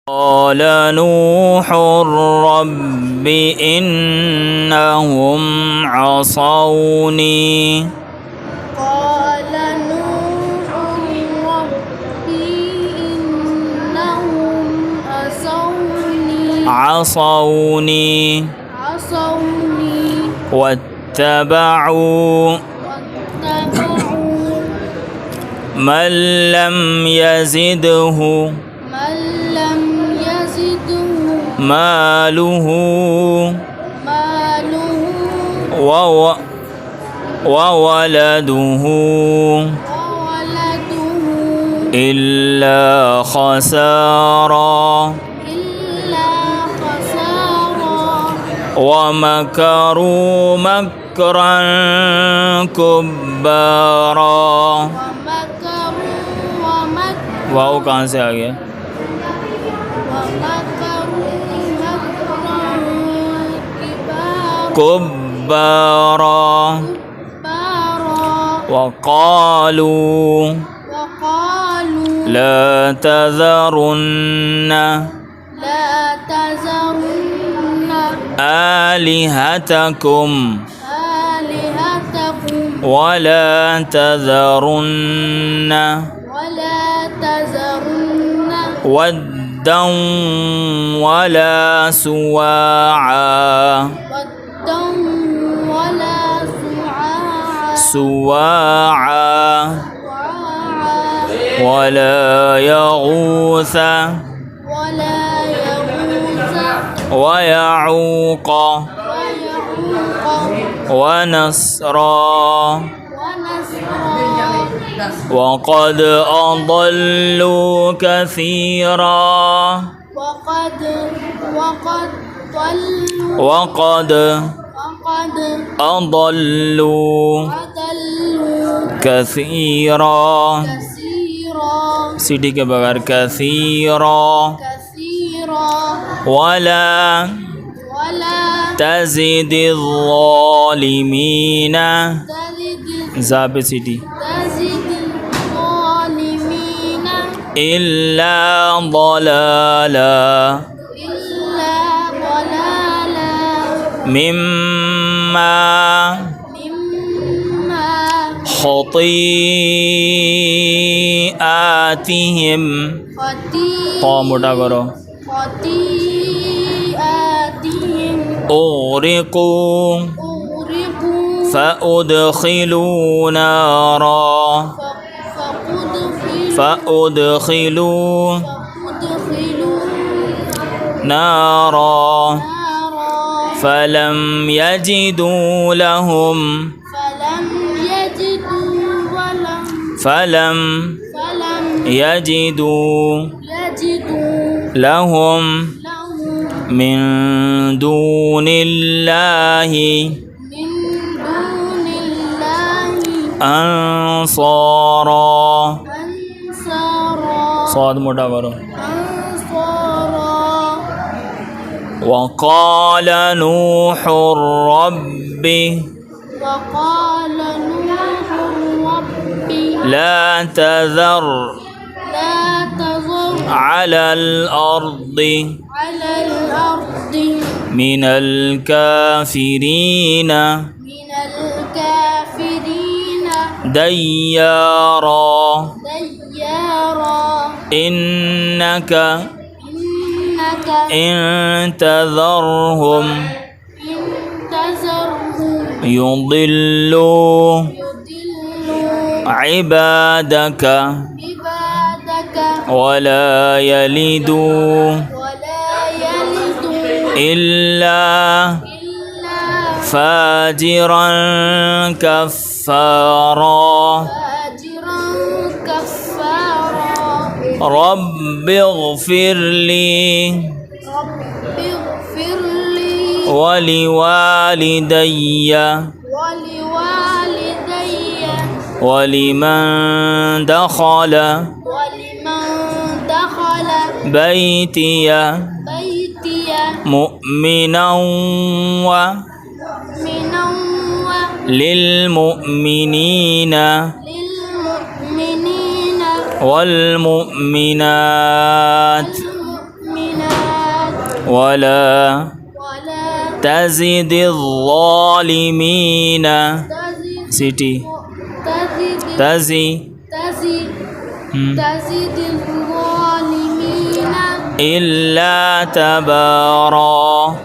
قال نوح رب إنهم عصوني قال نوح رب إنهم عصوني واتبعوا من لم يزده ماله وولده إلا خسارا ومكروا مكرا كبارا वाओ कहाँ से आ गया كبارا وقالوا لا تذرن آلهتكم ولا تذرن ودا ولا سواعا ولا يغوث ويعوق ونسرا وقد أضلوا كثيرا وقد أضلوا كثيرا सीटी के बगैर कसीरा वला तज़िद ज़ालिमीन ज़ा पे सीटी इल्ला ضلاला मिम्मा खतीआतिहिम तो मोटा करो उग़रिक़ू फ़अुदख़िलू नारा फ़लम यजिदू लहुम فلم يجدوا لهم من دون الله أنصارا صاد موٹا کرو وقال نوح رب لا تذر على الأرض من الكافرين ديارا إنك إن تذرهم يضلوا عبادك ولا يلدوا إلا فاجرا كفارا رب اغفر لي ولوالدي ولمن دخل بيتي مؤمنا للمؤمنين والمؤمنات ولا ولا تزد الظالمين تزد سيتي تزد تزي تزد تزد الظالمين إلا تبارا